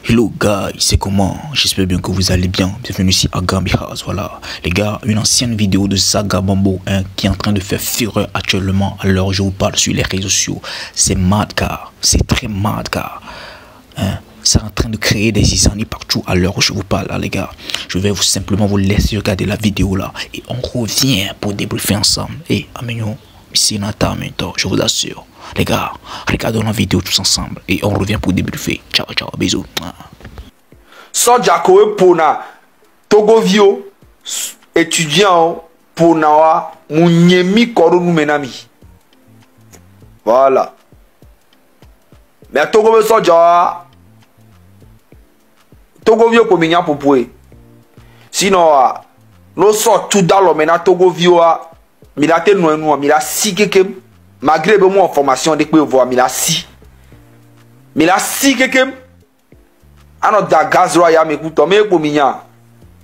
Hello guys, c'est comment? J'espère bien que vous allez bien. Bienvenue ici à Gambi House. Voilà, les gars, une ancienne vidéo de Saga Bambo qui est en train de faire fureur actuellement à l'heure où je vous parle sur les réseaux sociaux. C'est mad car, c'est très mad car. C'est en train de créer des zizanies partout à l'heure où je vous parle là, les gars. Je vais simplement vous laisser regarder la vidéo là et on revient pour débriefer ensemble. Et Amignon, ici Nata Mento, je vous assure. Les gars, regardons la vidéo tous ensemble et on revient pour débriefer. Ciao, ciao, bisous. Soja kowe pona Togovio étudiant pona wa munyemi koro numenami. Voilà. Mais Togovio soja Togovio pominya popoué. Sinon no sort tout dans l'homme na Togovio a milate noenu mila si kekem malgré be mon formation de que voir mila si kekem ano da gaz roya me kuto me ko minya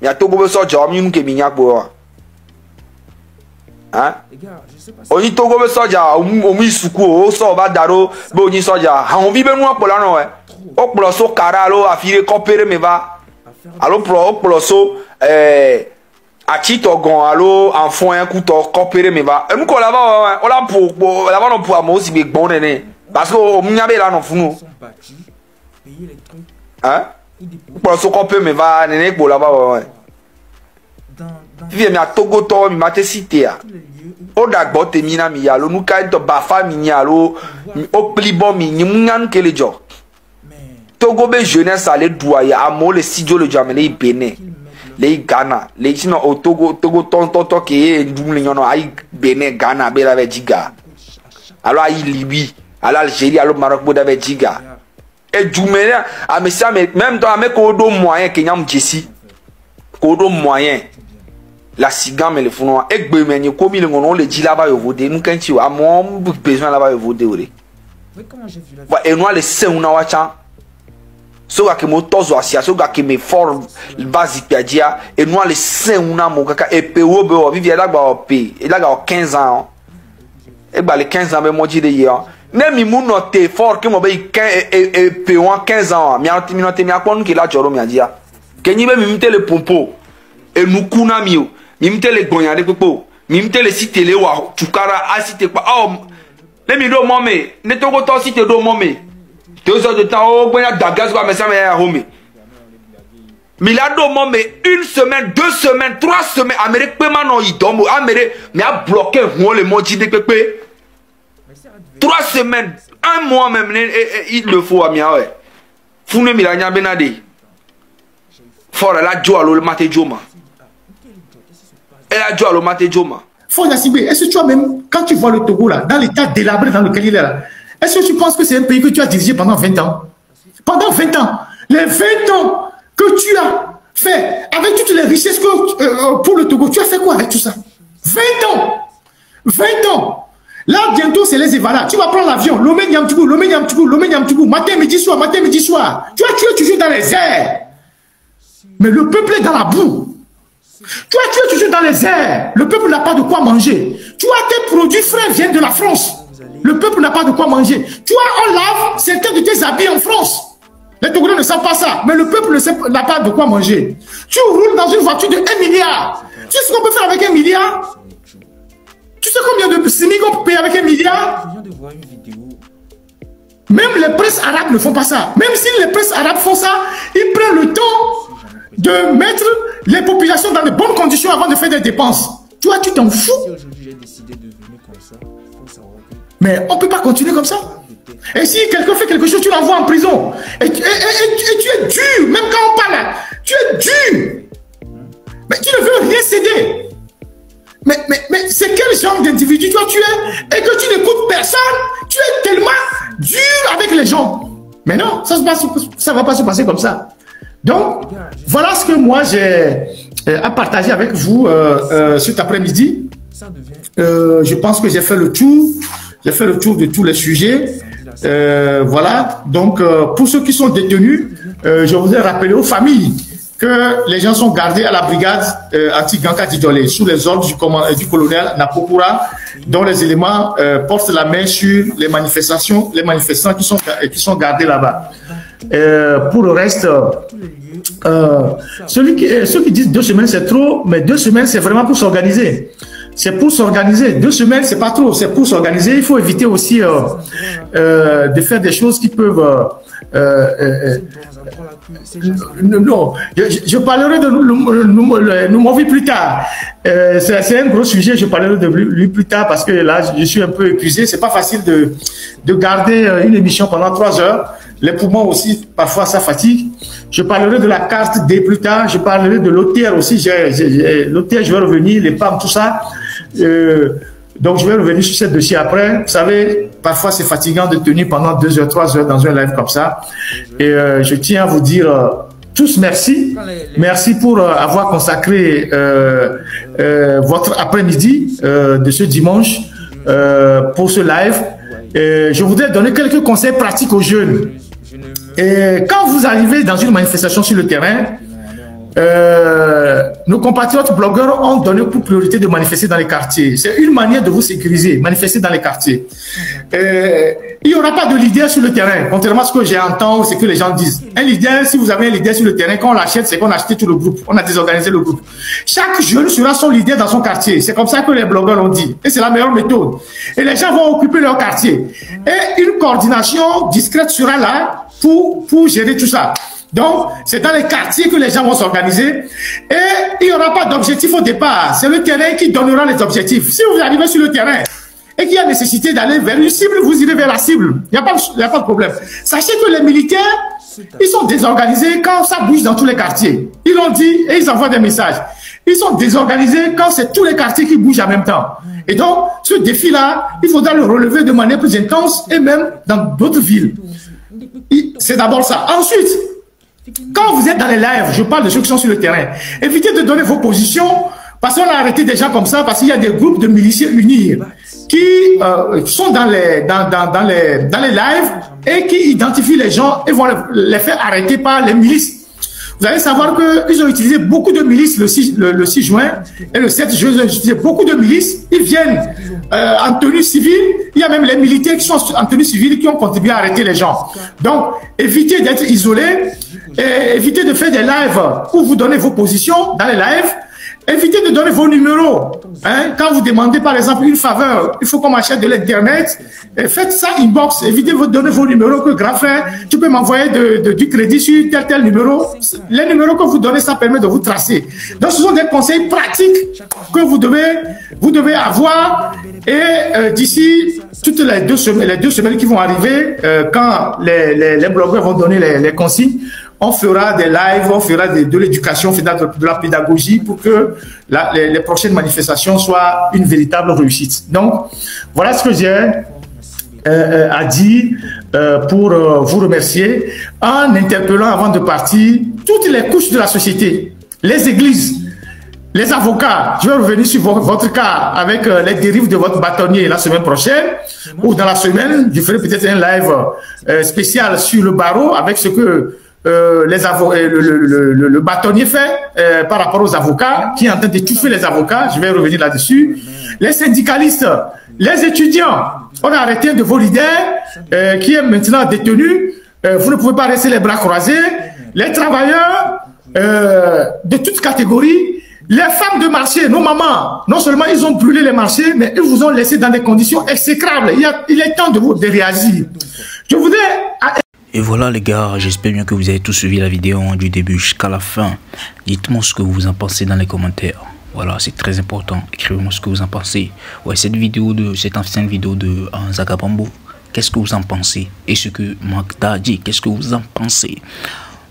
ya Togo so jo mi nke minya po hein oni Togo so ja o mi suku o so ba daro be oni so ja ha on vi be nu opolo na we opolo so kara lo afire kopere me ba alo pro opolo so Achitogon alo enfant un couteau coopéré me va nous là bas on la pour là bas non pour moi aussi be bon né parce que on m'a là non funu hein pour so coopéré me va né pour là bas viens à Togo to mi mate cité o dagbo te mina mi ya lo nu ka to ba famille alo o plibo mi ni mungan ke le jo Togo be jeunesse aller doyer amo le studio le jamele Bénin les Ghana les sinon au Togo tonton qui est double nyono ay Bénin Ghana be la diga alors ay Libye alors Algérie alors Maroc bo da diga et dumene a mais ça même dans avec kodo moyen kenyam jessi kodo moyen la sigan mais le founo et gbe menye komi le ngono le di là-bas yo voder nous quand tu a mon besoin là-bas yo voder oui comment j'ai vu la et nous les saint na wacha so ga ke mo tozo asia so ga ke me form basique piadia et nous les saint una mo kaka e pe wo be o vivia la gba o pe e la ga 15 ans e gba les 15 ans be mo di de ye ne mi mu no te fort ke mo be e pe 15 ans mi anti mi no te mi akon ke la joro mi adia ke ni be mi mte le pompo e nu kuna mi o mi mte le gbonya de popo mi mte le cité le wa tukara asite pa oh ne mi do mo me ne to go to cité do mo me 2 heures de temps, oh, ben, d'agaz, mais ça m'a homé. Milado, mais 1 semaine, 2 semaines, 3 semaines, Amérique, non, il dort, Amérique, mais a bloqué, le moji de pépé. 3 semaines, 1 mois même, il le faut à mia, ouais. Founé Milania Benade. Fort, elle a joué à l'eau, le maté Joma. Elle a joué à l'eau, maté Joma. Faut Nassibé, est-ce que tu as même, quand tu vois le Togo là, dans l'état délabré dans lequel il est là, est-ce que tu penses que c'est un pays que tu as dirigé pendant 20 ans? Pendant 20 ans. Les 20 ans que tu as fait, avec toutes les richesses que, pour le Togo, tu as fait quoi avec tout ça? 20 ans. 20 ans. Là, bientôt, c'est les Évara. Tu vas prendre l'avion. Lomé Niamtougou, Lomé Niamtougou, Lomé Niamtougou. Matin, midi, soir, matin, midi, soir. Tu as toujours dans les airs. Mais le peuple est dans la boue. Tu as toujours dans les airs. Le peuple n'a pas de quoi manger. Tu as tes produits frais viennent de la France. Le peuple n'a pas de quoi manger. Tu vois, on lave certains de tes habits en France. Les Togolais ne savent pas ça. Mais le peuple n'a pas de quoi manger. Tu roules dans une voiture de 1 milliard. Tu sais ce qu'on peut faire avec 1 milliard? Tu sais combien de SMIC on peut payer avec 1 milliard? Même les presses arabes ne font pas ça. Même si les presses arabes font ça, ils prennent le temps de mettre les populations dans de bonnes conditions avant de faire des dépenses. Tu vois, tu t'en fous. Aujourd'hui, j'ai décidé de venir comme ça. Mais on ne peut pas continuer comme ça. Et si quelqu'un fait quelque chose, tu l'envoies en prison. Et tu es dur. Même quand on parle, tu es dur. Mais tu ne veux rien céder. Mais c'est quel genre d'individu toi tu es et que tu n'écoutes personne. Tu es tellement dur avec les gens. Mais non, ça ne va pas se passer comme ça. Donc, voilà ce que moi j'ai à partager avec vous cet après-midi. Je pense que j'ai fait le tour. J'ai fait le tour de tous les sujets. Voilà. Donc, pour ceux qui sont détenus, je voudrais rappeler aux familles que les gens sont gardés à la brigade anti-Ganka Didolé sous les ordres du colonel Napokura, dont les éléments portent la main sur les manifestants qui sont gardés là-bas. Pour le reste, ceux qui disent 2 semaines c'est trop, mais 2 semaines c'est vraiment pour s'organiser. C'est pour s'organiser. 2 semaines c'est pas trop, c'est pour s'organiser. Il faut éviter aussi de faire des choses qui peuvent... non, je parlerai de Numovi plus tard. C'est un gros sujet, je parlerai de lui plus tard parce que là, je suis un peu épuisé. C'est pas facile de garder une émission pendant 3 heures. Les poumons aussi, parfois, ça fatigue. Je parlerai de la carte D plus tard. Je parlerai de l'OTR aussi. L'OTR, je vais revenir, les PAM, tout ça. Donc, je vais revenir sur ce dossier après. Vous savez, parfois, c'est fatigant de tenir pendant 2 heures, 3 heures dans un live comme ça. Et je tiens à vous dire tous merci. Merci pour avoir consacré votre après-midi de ce dimanche pour ce live. Je voudrais donner quelques conseils pratiques aux jeunes. Et quand vous arrivez dans une manifestation sur le terrain, nos compatriotes blogueurs ont donné pour priorité de manifester dans les quartiers. C'est une manière de vous sécuriser, manifester dans les quartiers. Il n'y aura pas de leader sur le terrain, contrairement à ce que j'entends ou ce que les gens disent. Un leader, si vous avez un leader sur le terrain, quand on l'achète, c'est qu'on a acheté tout le groupe. On a désorganisé le groupe. Chaque jeune sera son leader dans son quartier. C'est comme ça que les blogueurs l'ont dit. Et c'est la meilleure méthode. Et les gens vont occuper leur quartier. Et une coordination discrète sera là pour gérer tout ça. Donc, c'est dans les quartiers que les gens vont s'organiser et il n'y aura pas d'objectif au départ. C'est le terrain qui donnera les objectifs. Si vous arrivez sur le terrain et qu'il y a nécessité d'aller vers une cible, vous irez vers la cible. Il n'y a pas de problème. Sachez que les militaires, ils sont désorganisés quand ça bouge dans tous les quartiers. Ils l'ont dit et ils envoient des messages. Ils sont désorganisés quand c'est tous les quartiers qui bougent en même temps. Et donc, ce défi-là, il faudra le relever de manière plus intense et même dans d'autres villes. C'est d'abord ça. Ensuite, quand vous êtes dans les lives, je parle de ceux qui sont sur le terrain, évitez de donner vos positions parce qu'on a arrêté des gens comme ça parce qu'il y a des groupes de miliciens unis qui sont dans les lives et qui identifient les gens et vont les faire arrêter par les milices. Vous allez savoir qu'ils ont utilisé beaucoup de milices le 6 juin et le 7 juin, ils ont utilisé beaucoup de milices. Ils viennent en tenue civile. Il y a même les militaires qui sont en tenue civile qui ont contribué à arrêter les gens. Donc, évitez d'être isolés et évitez de faire des lives où vous donnez vos positions dans les lives. Évitez de donner vos numéros. Hein? Quand vous demandez, par exemple, une faveur, il faut qu'on m'achète de l'Internet. Faites ça inbox. Évitez de donner vos numéros que grand frère, tu peux m'envoyer du crédit sur tel numéro. Les numéros que vous donnez, ça permet de vous tracer. Donc, ce sont des conseils pratiques que vous devez avoir. Et d'ici toutes les 2 semaines qui vont arriver, quand les blogueurs vont donner les consignes, on fera des lives, on fera de l'éducation, on fera de la pédagogie pour que les prochaines manifestations soient une véritable réussite. Donc, voilà ce que j'ai à dire pour vous remercier en interpellant avant de partir toutes les couches de la société, les églises, les avocats. Je vais revenir sur votre cas avec les dérives de votre bâtonnier la semaine prochaine ou dans la semaine, je ferai peut-être un live spécial sur le barreau avec ce que le bâtonnier fait par rapport aux avocats, qui est en train d'étouffer les avocats. Je vais revenir là-dessus. Les syndicalistes, les étudiants, on a arrêté un de vos leaders qui est maintenant détenu. Vous ne pouvez pas rester les bras croisés. Les travailleurs de toutes catégories, les femmes de marché, nos mamans, non seulement ils ont brûlé les marchés, mais ils vous ont laissé dans des conditions exécrables. Il est temps de réagir. Je voudrais... Et voilà les gars, j'espère bien que vous avez tous suivi la vidéo du début jusqu'à la fin. Dites-moi ce que vous en pensez dans les commentaires. Voilà, c'est très important. Écrivez-moi ce que vous en pensez. Ouais, cette ancienne vidéo de Zagabambo, qu'est-ce que vous en pensez? Et ce que Magda a dit, qu'est-ce que vous en pensez?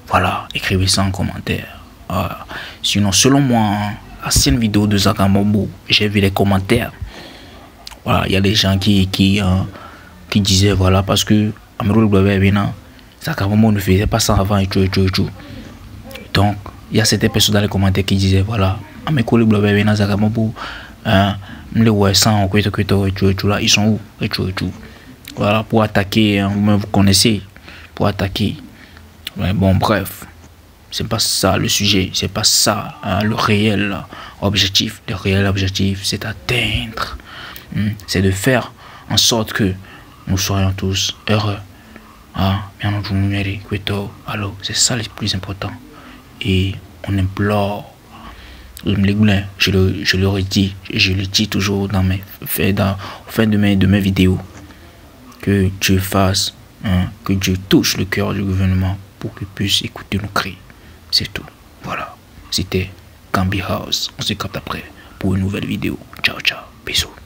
Voilà, écrivez ça en commentaire. Sinon, selon moi, ancienne vidéo de Zagabambo, j'ai vu les commentaires. Voilà, il y a des gens qui disaient, voilà, parce que Amirul Blabena, Zagabambo ne faisait pas ça avant et tout. Donc, il y a certaines personnes dans les commentaires qui disaient, voilà, Amirul Blabena, Zagabambo, ils sont où et tout. Voilà, pour attaquer, vous connaissez, pour attaquer. Mais bon, bref, c'est pas ça le sujet, c'est pas ça le réel objectif. Le réel objectif, c'est d'atteindre, c'est de faire en sorte que nous soyons tous heureux. Alors, c'est ça le plus important. Et on implore, je le redis, je le dis toujours dans fin de mes vidéos, que Dieu fasse, que Dieu touche le cœur du gouvernement pour qu'il puisse écouter nos cris. C'est tout. Voilà. C'était Gambi House. On se capte après pour une nouvelle vidéo. Ciao, ciao. Bisous.